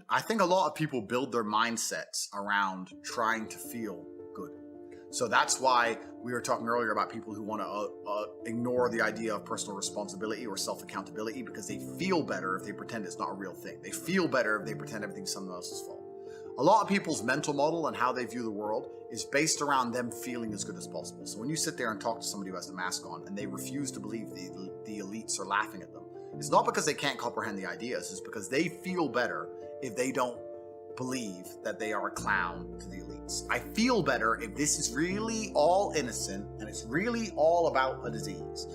I think a lot of people build their mindsets around trying to feel good. So that's why we were talking earlier about people who want to ignore the idea of personal responsibility or self-accountability because they feel better if they pretend it's not a real thing. They feel better if they pretend everything's someone else's fault. A lot of people's mental model and how they view the world is based around them feeling as good as possible. So when you sit there and talk to somebody who has the mask on and they refuse to believe the elites are laughing at them, it's not because they can't comprehend the ideas, it's because they feel better if they don't believe that they are a clown to the elites. I feel better if this is really all innocent and it's really all about a disease.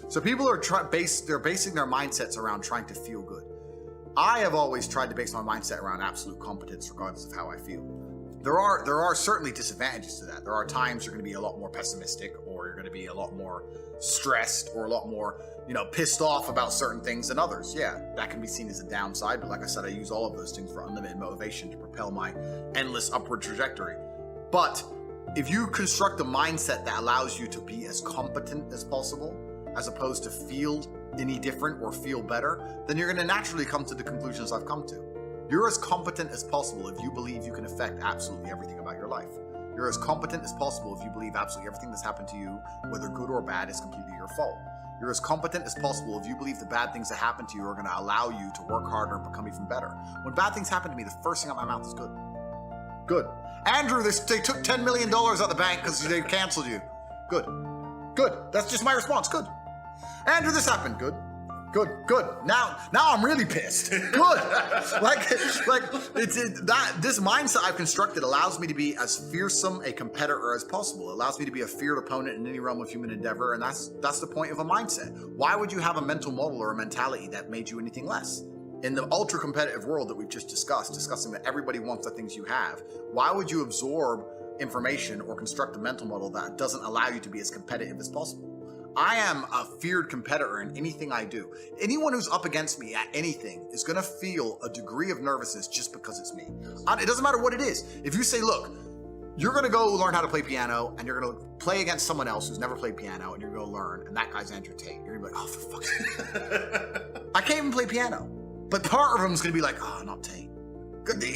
So people are basing their mindsets around trying to feel good. I have always tried to base my mindset around absolute competence regardless of how I feel. There are certainly disadvantages to that. There are times you're going to be a lot more pessimistic, or you're going to be a lot more stressed, or a lot more, pissed off about certain things than others. Yeah, that can be seen as a downside, but like I said, I use all of those things for unlimited motivation to propel my endless upward trajectory. But if you construct a mindset that allows you to be as competent as possible, as opposed to feel any different or feel better, then you're going to naturally come to the conclusions I've come to. You're as competent as possible if you believe you can affect absolutely everything about your life. You're as competent as possible if you believe absolutely everything that's happened to you, whether good or bad, is completely your fault. You're as competent as possible if you believe the bad things that happen to you are going to allow you to work harder and become even better. When bad things happen to me, the first thing out of my mouth is good. Good. Andrew, they took $10 million out of the bank because they canceled you. Good. Good. That's just my response. Good. Andrew, this happened. Good. Good. Now I'm really pissed. Good. This mindset I've constructed allows me to be as fearsome a competitor as possible. It allows me to be a feared opponent in any realm of human endeavor, and that's the point of a mindset. Why would you have a mental model or a mentality that made you anything less? In the ultra competitive world that we've just discussing that everybody wants the things you have, why would you absorb information or construct a mental model that doesn't allow you to be as competitive as possible? I am a feared competitor in anything I do. Anyone who's up against me at anything is going to feel a degree of nervousness just because it's me. It doesn't matter what it is. If you say, look, you're going to go learn how to play piano and you're going to play against someone else who's never played piano and you're going to learn, and that guy's Andrew Tate, you're going to be like, oh, for fuck's sake. I can't even play piano. But part of them is going to be like, oh, not Tate.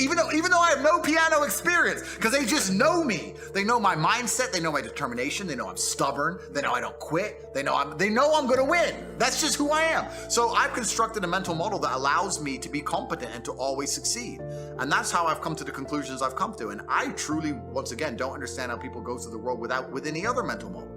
Even though I have no piano experience, because they just know me. They know my mindset. They know my determination. They know I'm stubborn. They know I don't quit. They know I'm going to win. That's just who I am. So I've constructed a mental model that allows me to be competent and to always succeed. And that's how I've come to the conclusions I've come to. And I truly, once again, don't understand how people go through the world with any other mental model.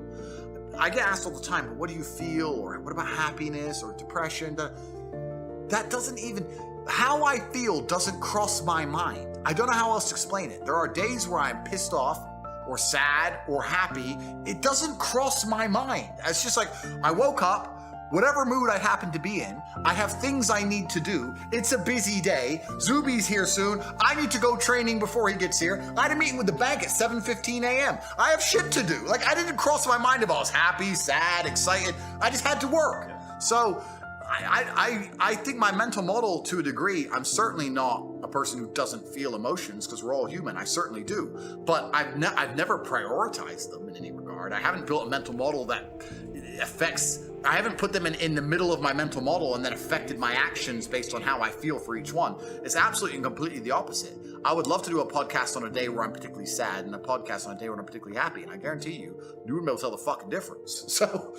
I get asked all the time, but what do you feel? Or what about happiness or depression? That doesn't even... How I feel doesn't cross my mind. I don't know how else to explain it. There are days where I'm pissed off or sad or happy. It doesn't cross my mind. It's just like I woke up, whatever mood I happen to be in, I have things I need to do. It's a busy day. Zuby's here soon. I need to go training before he gets here. I had a meeting with the bank at 7:15 a.m. I have shit to do. Like, I didn't cross my mind if I was happy, sad, excited. I just had to work. So I think my mental model, to a degree, I'm certainly not a person who doesn't feel emotions, because we're all human. I certainly do. But I've never prioritized them in any regard. I haven't built a mental model that I haven't put them in the middle of my mental model and then affected my actions based on how I feel for each one. It's absolutely and completely the opposite. I would love to do a podcast on a day where I'm particularly sad and a podcast on a day where I'm particularly happy. And I guarantee you wouldn't be able to tell the fucking difference. So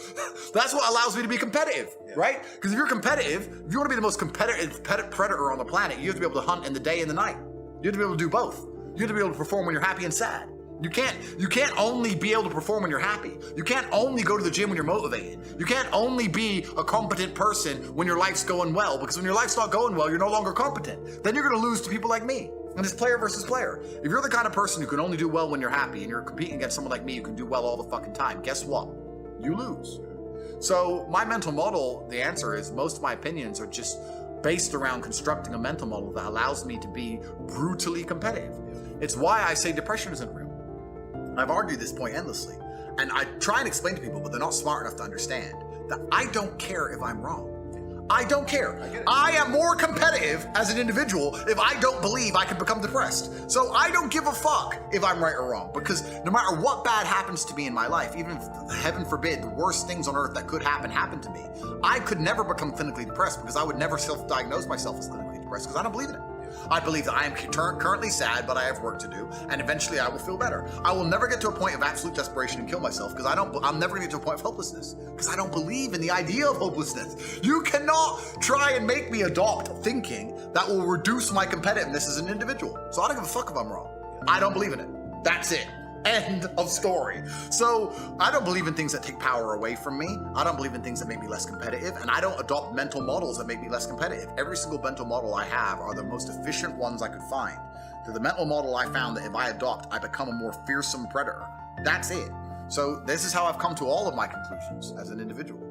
that's what allows me to be competitive, right? Because if you're competitive, if you want to be the most competitive predator on the planet, you have to be able to hunt in the day and the night. You have to be able to do both. You have to be able to perform when you're happy and sad. You can't only be able to perform when you're happy. You can't only go to the gym when you're motivated. You can't only be a competent person when your life's going well, because when your life's not going well, you're no longer competent. Then you're going to lose to people like me. And it's player versus player. If you're the kind of person who can only do well when you're happy and you're competing against someone like me who can do well all the fucking time, guess what? You lose. So my mental model, the answer is most of my opinions are just based around constructing a mental model that allows me to be brutally competitive. It's why I say depression isn't real. I've argued this point endlessly, and I try and explain to people, but they're not smart enough to understand that I don't care if I'm wrong. I don't care. I am more competitive as an individual if I don't believe I can become depressed. So I don't give a fuck if I'm right or wrong, because no matter what bad happens to me in my life, even if, heaven forbid, the worst things on earth that could happen to me, I could never become clinically depressed, because I would never self-diagnose myself as clinically depressed, because I don't believe in it. I believe that I am currently sad, but I have work to do, and eventually I will feel better. I will never get to a point of absolute desperation and kill myself because I'm never gonna get to a point of hopelessness because I don't believe in the idea of hopelessness. You cannot try and make me adopt thinking that will reduce my competitiveness as an individual. So I don't give a fuck if I'm wrong. I don't believe in it. That's it. End of story. So I don't believe in things that take power away from me. I don't believe in things that make me less competitive, and I don't adopt mental models that make me less competitive. Every single mental model I have are the most efficient ones I could find. They're the mental model I found that if I adopt, I become a more fearsome predator. That's it. So this is how I've come to all of my conclusions as an individual.